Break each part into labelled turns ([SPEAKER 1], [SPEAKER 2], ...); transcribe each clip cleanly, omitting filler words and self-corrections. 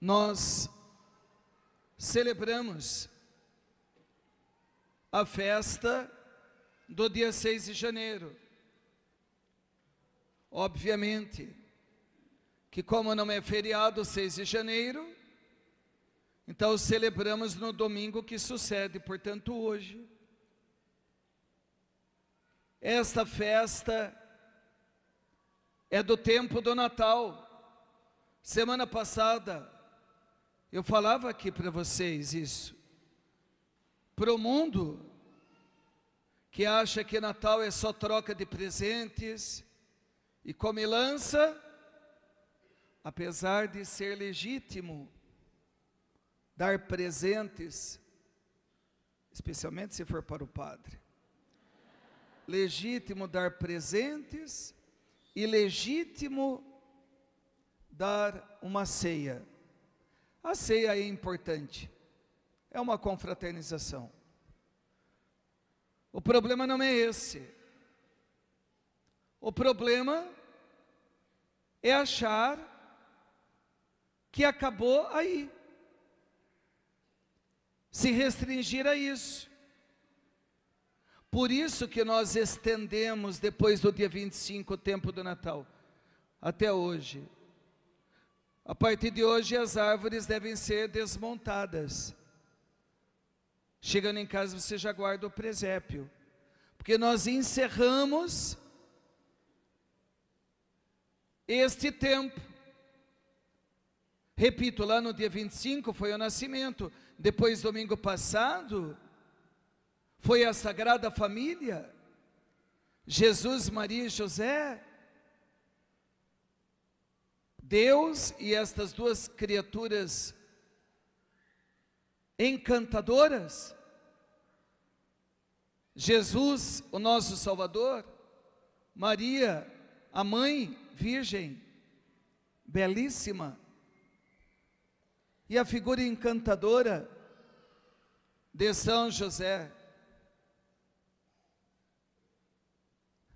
[SPEAKER 1] nós celebramos a festa do dia 6 de janeiro. Obviamente que, como não é feriado 6 de janeiro, então celebramos no domingo que sucede, portanto hoje. Esta festa é do tempo do Natal. Semana passada eu falava aqui para vocês isso. Para o mundo que acha que Natal é só troca de presentes e comilança, apesar de ser legítimo dar presentes, especialmente se for para o padre, legítimo dar presentes e legítimo dar uma ceia. A ceia é importante, é uma confraternização. O problema não é esse. O problema é achar que acabou aí, se restringir a isso. Por isso que nós estendemos depois do dia 25 o tempo do Natal, até hoje. A partir de hoje as árvores devem ser desmontadas. Chegando em casa você já guarda o presépio, porque nós encerramos este tempo. Repito, lá no dia 25 foi o nascimento, depois domingo passado foi a Sagrada Família, Jesus, Maria e José, Deus e estas duas criaturas encantadoras, Jesus, o nosso Salvador, Maria, a mãe virgem, belíssima, e a figura encantadora de São José.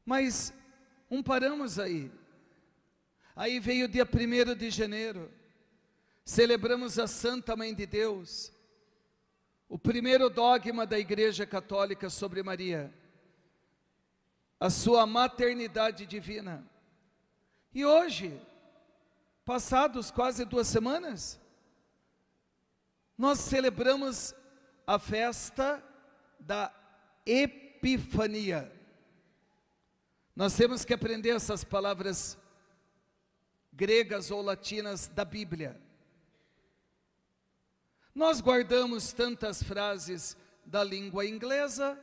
[SPEAKER 1] Mas paramos aí. Aí veio o dia 1º de janeiro, celebramos a Santa Mãe de Deus, o primeiro dogma da Igreja Católica sobre Maria, a sua maternidade divina. E hoje, passados quase 2 semanas, nós celebramos a festa da Epifania. Nós temos que aprender essas palavras gregas ou latinas da Bíblia. Nós guardamos tantas frases da língua inglesa,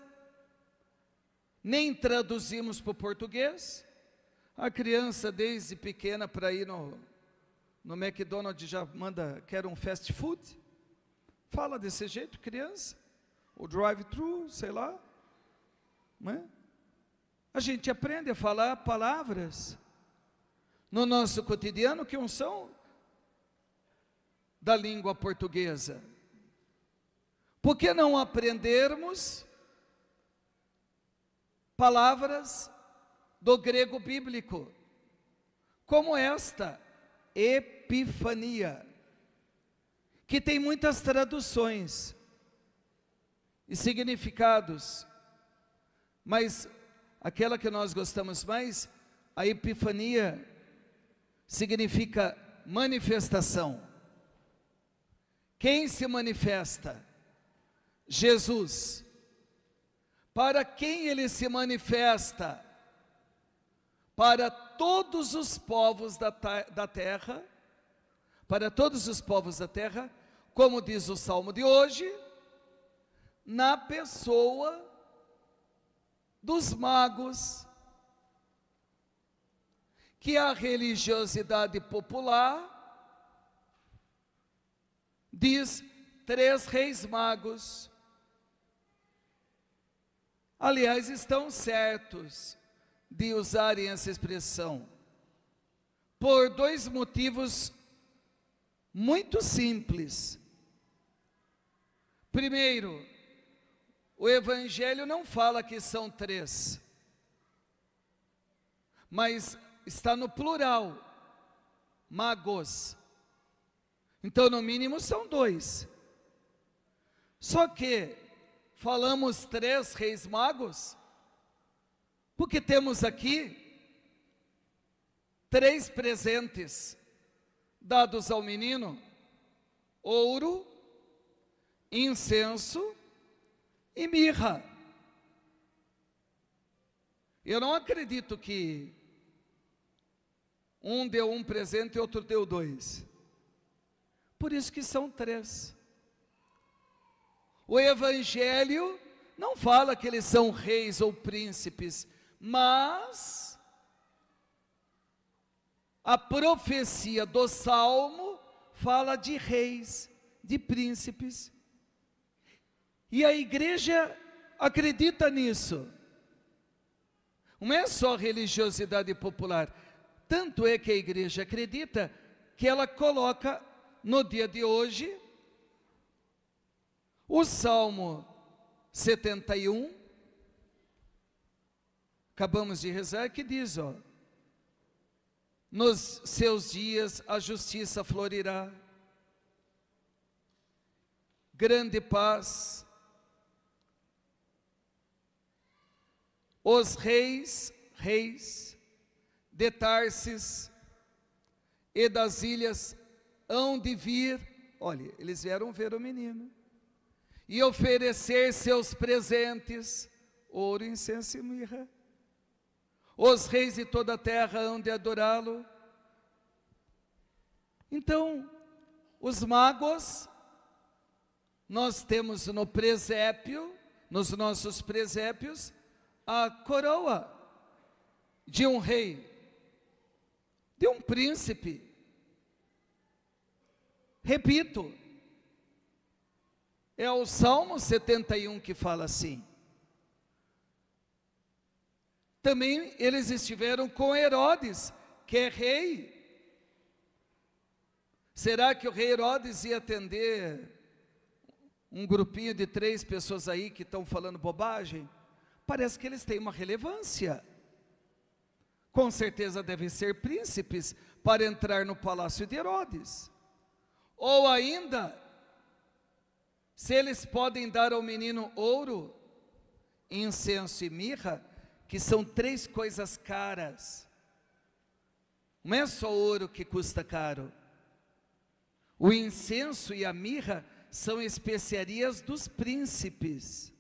[SPEAKER 1] nem traduzimos para o português. A criança desde pequena para ir no McDonald's já manda, quer um fast food. Fala desse jeito, criança. O drive-thru, sei lá. Não é? A gente aprende a falar palavras no nosso cotidiano que não são da língua portuguesa. Por que não aprendermos palavras do grego bíblico, como esta, Epifania, que tem muitas traduções e significados, mas aquela que nós gostamos mais, a Epifania, significa manifestação. Quem se manifesta? Jesus. Para quem ele se manifesta? Para todos os povos da terra, para todos os povos da terra, como diz o Salmo de hoje, na pessoa dos magos, que a religiosidade popular diz 3 reis magos. Aliás, estão certos de usarem essa expressão, por 2 motivos muito simples. Primeiro, o Evangelho não fala que são 3, mas está no plural, magos. Então, no mínimo, são 2. Só que falamos 3 reis magos, porque temos aqui 3 presentes dados ao menino: ouro, incenso e mirra. Eu não acredito que um deu um presente e outro deu 2. Por isso que são 3. O Evangelho não fala que eles são reis ou príncipes, mas a profecia do Salmo fala de reis, de príncipes. E a igreja acredita nisso. Não é só religiosidade popular. Tanto é que a igreja acredita que ela coloca no dia de hoje o Salmo 71, acabamos de rezar, que diz, ó: nos seus dias a justiça florirá, grande paz, os reis de Tarsis e das ilhas hão de vir. Olha, eles vieram ver o menino e oferecer seus presentes, ouro, incenso e mirra. Os reis de toda a terra hão de adorá-lo. Então, os magos, nós temos no presépio, nos nossos presépios, a coroa de um rei, de um príncipe. Repito, é o Salmo 71 que fala assim. Também eles estiveram com Herodes, que é rei. Será que o rei Herodes ia atender um grupinho de 3 pessoas aí que estão falando bobagem? Parece que eles têm uma relevância. Com certeza devem ser príncipes para entrar no palácio de Herodes. Ou ainda, se eles podem dar ao menino ouro, incenso e mirra, que são 3 coisas caras. Não é só ouro que custa caro. O incenso e a mirra são especiarias dos príncipes.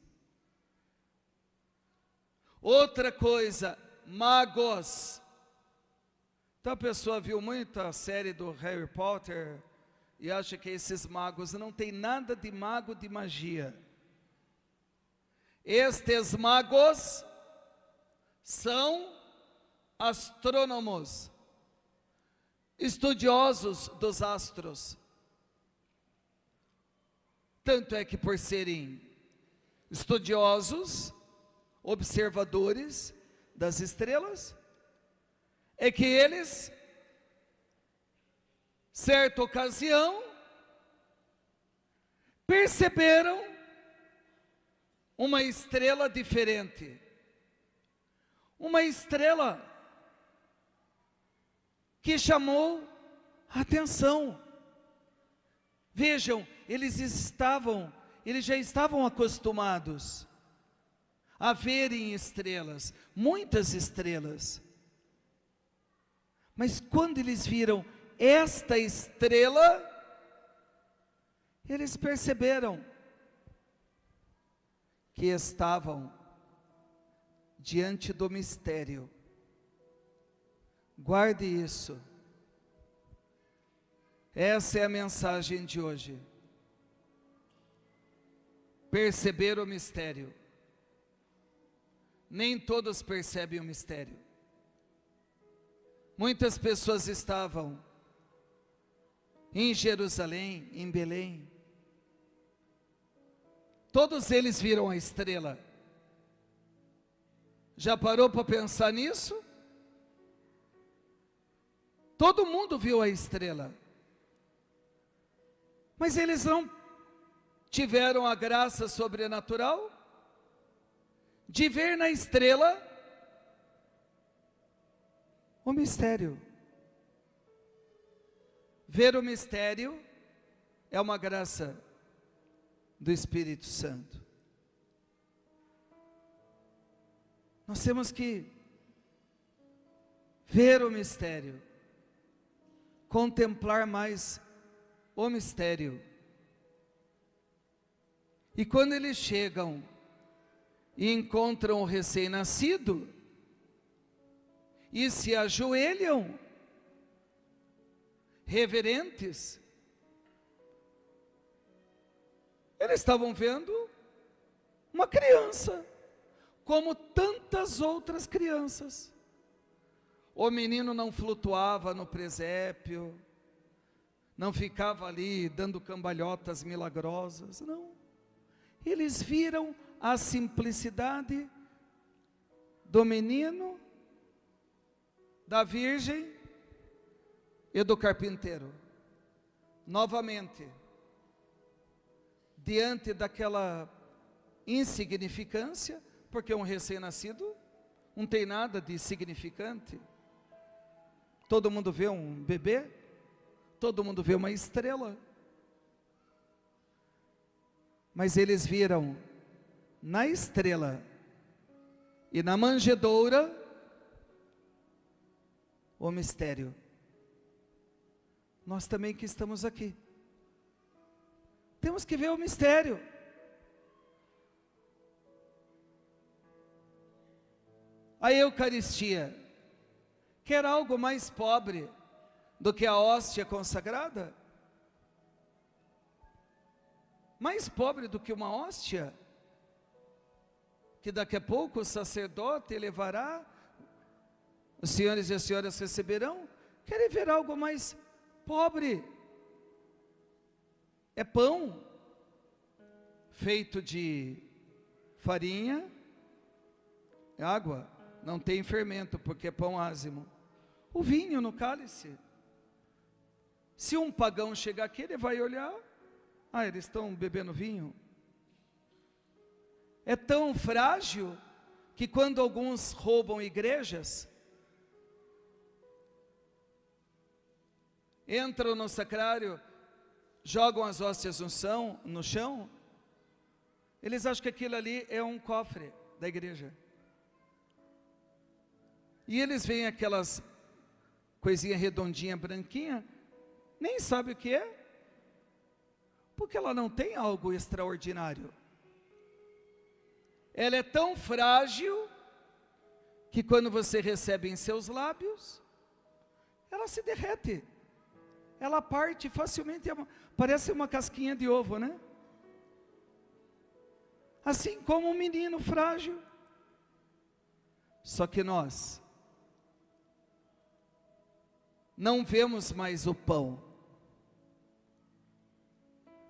[SPEAKER 1] Outra coisa, magos. Então a pessoa viu muito a série do Harry Potter e acha que esses magos não tem nada de mago de magia. Estes magos são astrônomos, estudiosos dos astros. Tanto é que, por serem estudiosos, observadores das estrelas, é que eles, certa ocasião, perceberam uma estrela diferente. Uma estrela que chamou a atenção. Vejam, eles já estavam acostumados a verem estrelas, muitas estrelas. Mas quando eles viram esta estrela, eles perceberam que estavam diante do mistério. Guarde isso. Essa é a mensagem de hoje. Perceber o mistério. Nem todos percebem o mistério. Muitas pessoas estavam em Jerusalém, em Belém. Todos eles viram a estrela. Já parou para pensar nisso? Todo mundo viu a estrela. Mas eles não tiveram a graça sobrenatural de ver na estrela o mistério. Ver o mistério é uma graça do Espírito Santo. Nós temos que ver o mistério, contemplar mais o mistério. E quando eles chegam e encontram o recém-nascido, e se ajoelham, reverentes, eles estavam vendo uma criança, como tantas outras crianças. O menino não flutuava no presépio, não ficava ali dando cambalhotas milagrosas, não. Eles viram a simplicidade do menino, da virgem e do carpinteiro. Novamente, diante daquela insignificância, porque um recém-nascido não tem nada de significante. Todo mundo vê um bebê, todo mundo vê uma estrela. Mas eles viram na estrela e na manjedoura o mistério. Nós também que estamos aqui, temos que ver o mistério. A Eucaristia, quer algo mais pobre do que a hóstia consagrada? Mais pobre do que uma hóstia, que daqui a pouco o sacerdote levará, os senhores e as senhoras receberão? Querem ver algo mais pobre? É pão, feito de farinha, água, não tem fermento, porque é pão ázimo. O vinho no cálice. Se um pagão chegar aqui, ele vai olhar, eles estão bebendo vinho. É tão frágil, que quando alguns roubam igrejas, entram no sacrário, jogam as hóstias no chão, eles acham que aquilo ali é um cofre da igreja. E eles veem aquelas coisinha redondinha, branquinha, nem sabe o que é, porque ela não tem algo extraordinário. Ela é tão frágil, que quando você recebe em seus lábios, ela se derrete, ela parte facilmente, parece uma casquinha de ovo, né? Assim como um menino frágil. Só que nós não vemos mais o pão,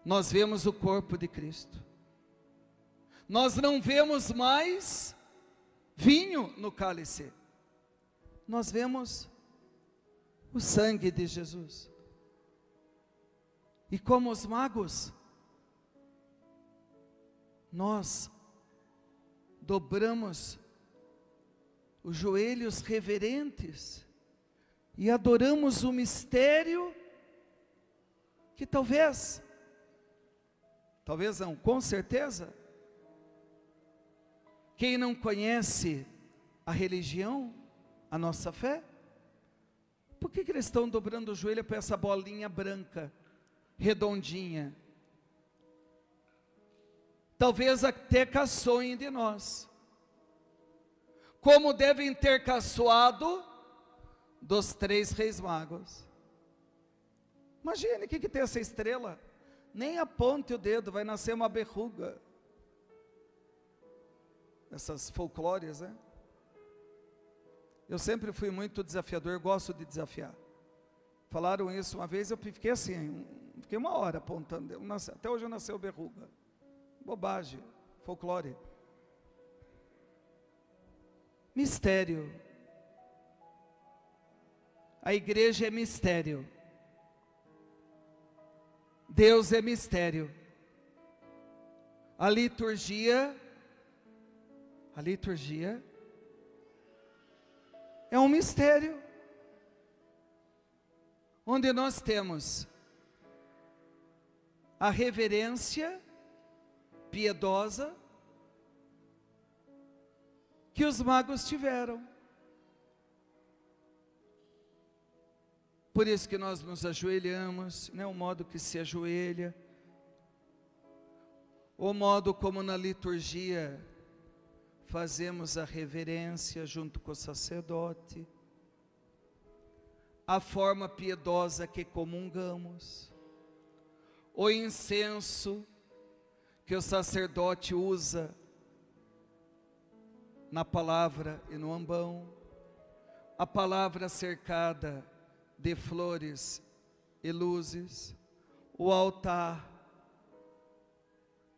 [SPEAKER 1] nós vemos o corpo de Cristo. Nós não vemos mais vinho no cálice, nós vemos o sangue de Jesus. E como os magos, nós dobramos os joelhos reverentes e adoramos o mistério que talvez não, com certeza, quem não conhece a religião, a nossa fé, por que eles estão dobrando o joelho para essa bolinha branca, redondinha? Talvez até caçoem de nós, como devem ter caçoado dos 3 reis magos. Imagine o que tem essa estrela, nem aponte o dedo, vai nascer uma verruga. Essas folclores, né? Eu sempre fui muito desafiador, gosto de desafiar. Falaram isso uma vez, eu fiquei assim, fiquei uma hora apontando, até hoje nasceu verruga. Bobagem, folclore. Mistério. A igreja é mistério. Deus é mistério. A liturgia é um mistério, onde nós temos a reverência piedosa que os magos tiveram. Por isso que nós nos ajoelhamos, né? O modo que se ajoelha, o modo como na liturgia fazemos a reverência junto com o sacerdote, a forma piedosa que comungamos, o incenso que o sacerdote usa na palavra e no ambão, a palavra cercada de flores e luzes, o altar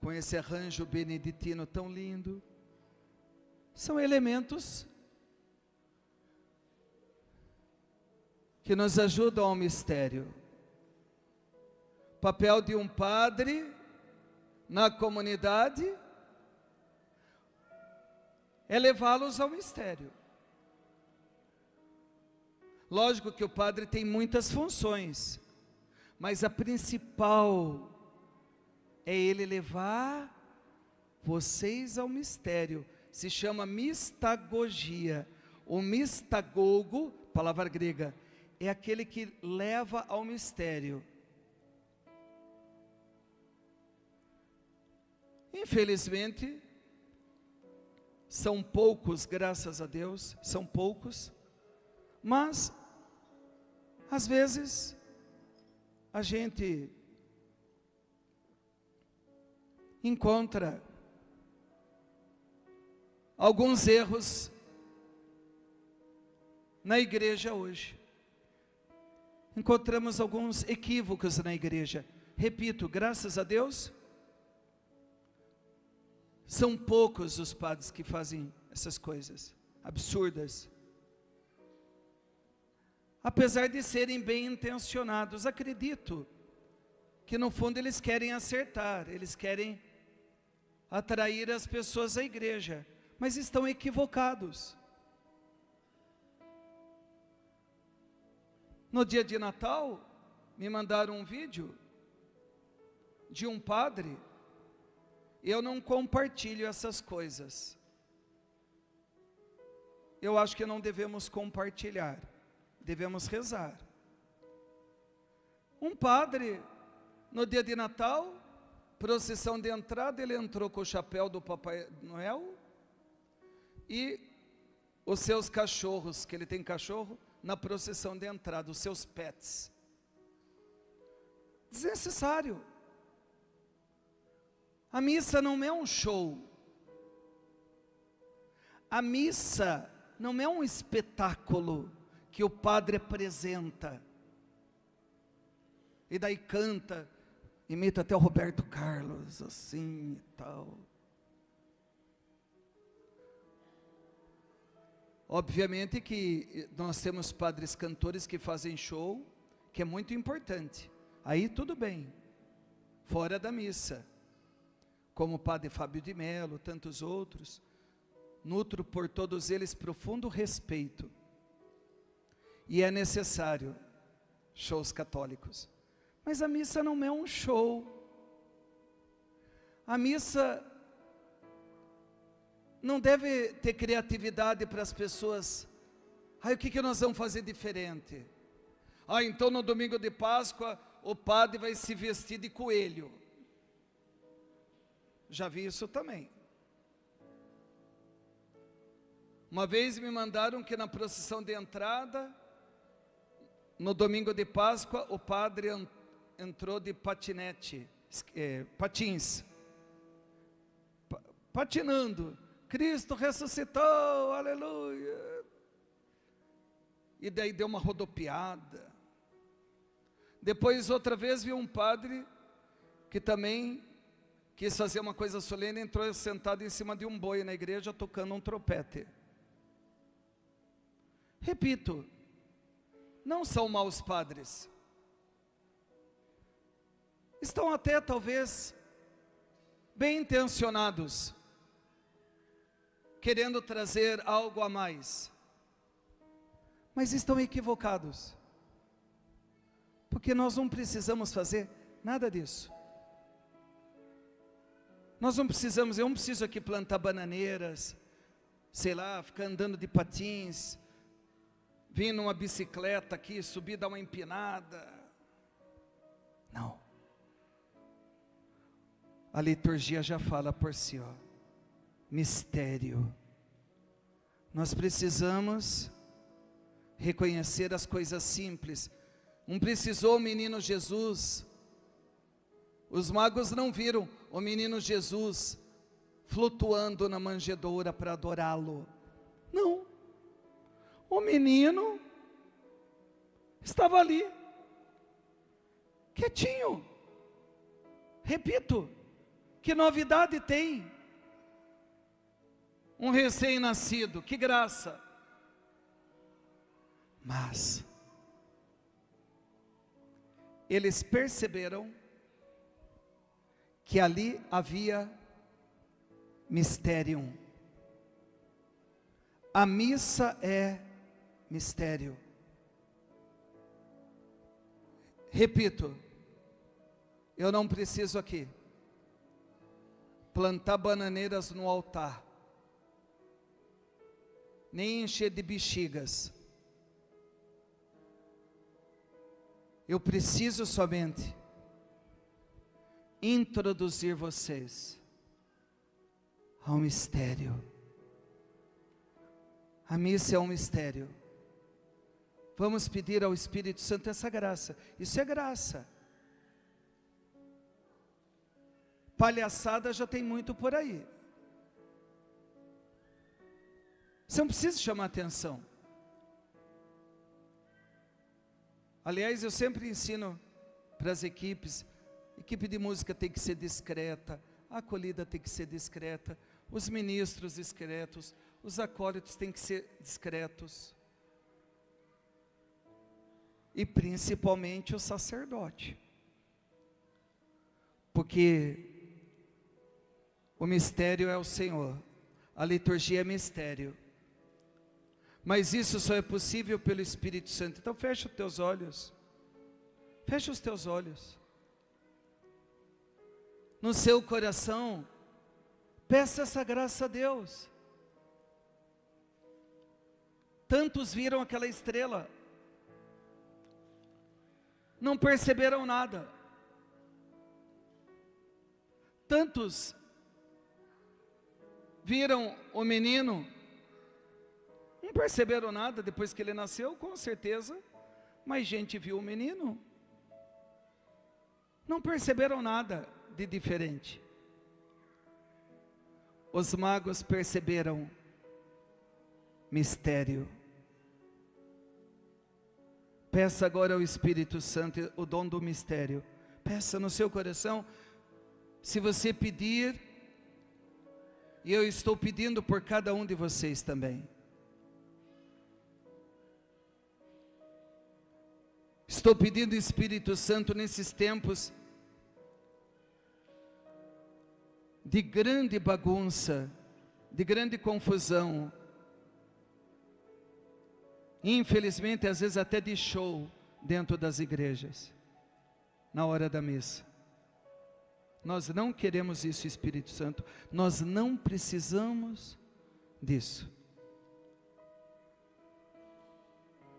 [SPEAKER 1] com esse arranjo beneditino tão lindo, são elementos que nos ajudam ao mistério. O papel de um padre na comunidade é levá-los ao mistério. Lógico que o padre tem muitas funções, mas a principal é ele levar vocês ao mistério. Se chama mistagogia. O mistagogo, palavra grega, é aquele que leva ao mistério. Infelizmente, são poucos, graças a Deus, são poucos, mas, às vezes, a gente encontra alguns erros na igreja hoje. Encontramos alguns equívocos na igreja. Repito, graças a Deus, são poucos os padres que fazem essas coisas absurdas. Apesar de serem bem intencionados, acredito que no fundo eles querem acertar, eles querem atrair as pessoas à igreja, mas estão equivocados. No dia de Natal, me mandaram um vídeo de um padre. Eu não compartilho essas coisas. Eu acho que não devemos compartilhar, devemos rezar. Um padre, no dia de Natal, procissão de entrada, ele entrou com o chapéu do Papai Noel e os seus cachorros, que ele tem cachorro, na procissão de entrada, os seus pets. Desnecessário. A missa não é um show. A missa não é um espetáculo que o padre apresenta. E daí canta, imita até o Roberto Carlos, assim e tal. Obviamente que nós temos padres cantores que fazem show, que é muito importante. Aí tudo bem, fora da missa. Como o padre Fábio de Mello, tantos outros, nutro por todos eles profundo respeito. E é necessário shows católicos. Mas a missa não é um show. A missa não deve ter criatividade para as pessoas. O que nós vamos fazer diferente? Então no domingo de Páscoa, o padre vai se vestir de coelho. Já vi isso também. Uma vez me mandaram que na procissão de entrada, no domingo de Páscoa, o padre entrou de patinete, patins, patinando. Cristo ressuscitou, aleluia. E daí deu uma rodopiada. Depois outra vez vi um padre que também quis fazer uma coisa solene, entrou sentado em cima de um boi na igreja, tocando um trompete. Repito, não são maus padres. Estão até, talvez, bem intencionados, querendo trazer algo a mais. Mas estão equivocados. Porque nós não precisamos fazer nada disso. Nós não precisamos, eu não preciso aqui plantar bananeiras, sei lá, ficar andando de patins, vir numa bicicleta aqui, subir, dar uma empinada. Não. A liturgia já fala por si, ó. Mistério. Nós precisamos reconhecer as coisas simples. Não precisou o menino Jesus. Os magos não viram o menino Jesus flutuando na manjedoura para adorá-lo. Não. O menino estava ali, quietinho. Repito, que novidade tem? Um recém-nascido, que graça. Mas eles perceberam que ali havia mistério. A missa é mistério. Repito, eu não preciso aqui plantar bananeiras no altar, nem encher de bexigas. Eu preciso somente introduzir vocês ao mistério. A missa é um mistério. Vamos pedir ao Espírito Santo essa graça. Isso é graça. Palhaçada já tem muito por aí. Você não precisa chamar atenção. Aliás, eu sempre ensino para as equipes, equipe de música tem que ser discreta, a acolhida tem que ser discreta, os ministros discretos, os acólitos têm que ser discretos. E principalmente o sacerdote. Porque o mistério é o Senhor, a liturgia é mistério. Mas isso só é possível pelo Espírito Santo. Então fecha os teus olhos. Fecha os teus olhos. No seu coração, peça essa graça a Deus. Tantos viram aquela estrela, não perceberam nada. Tantos viram o menino, não perceberam nada depois que ele nasceu, com certeza. Mas gente viu o menino, não perceberam nada de diferente. Os magos perceberam mistério. Peça agora ao Espírito Santo o dom do mistério. Peça no seu coração. Se você pedir, e eu estou pedindo por cada um de vocês também. Estou pedindo, Espírito Santo, nesses tempos de grande bagunça, de grande confusão, infelizmente às vezes até de show dentro das igrejas, na hora da missa. Nós não queremos isso, Espírito Santo, nós não precisamos disso.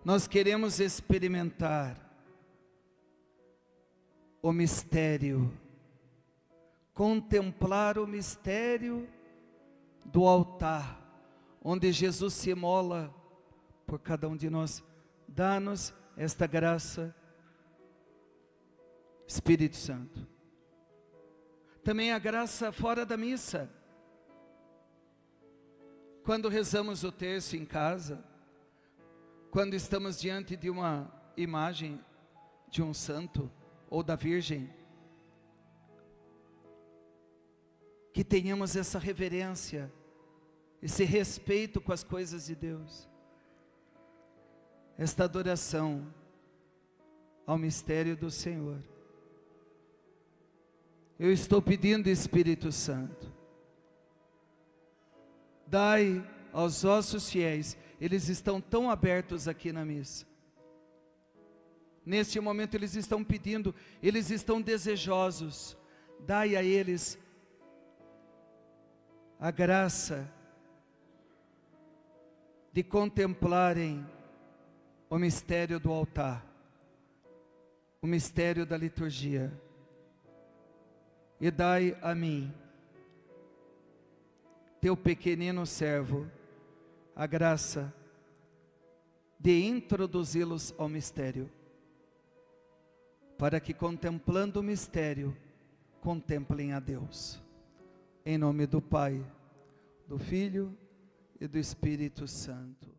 [SPEAKER 1] Nós queremos experimentar o mistério, contemplar o mistério do altar, onde Jesus se imola por cada um de nós. Dá-nos esta graça, Espírito Santo. Também a graça fora da missa, quando rezamos o terço em casa, quando estamos diante de uma imagem de um santo ou da Virgem, que tenhamos essa reverência, esse respeito com as coisas de Deus, esta adoração ao mistério do Senhor. Eu estou pedindo, Espírito Santo, dai aos vossos fiéis, eles estão tão abertos aqui na missa. Neste momento eles estão pedindo, eles estão desejosos. Dai a eles a graça de contemplarem o mistério do altar, o mistério da liturgia, e dai a mim, teu pequenino servo, a graça de introduzi-los ao mistério, para que contemplando o mistério, contemplem a Deus. Em nome do Pai, do Filho e do Espírito Santo.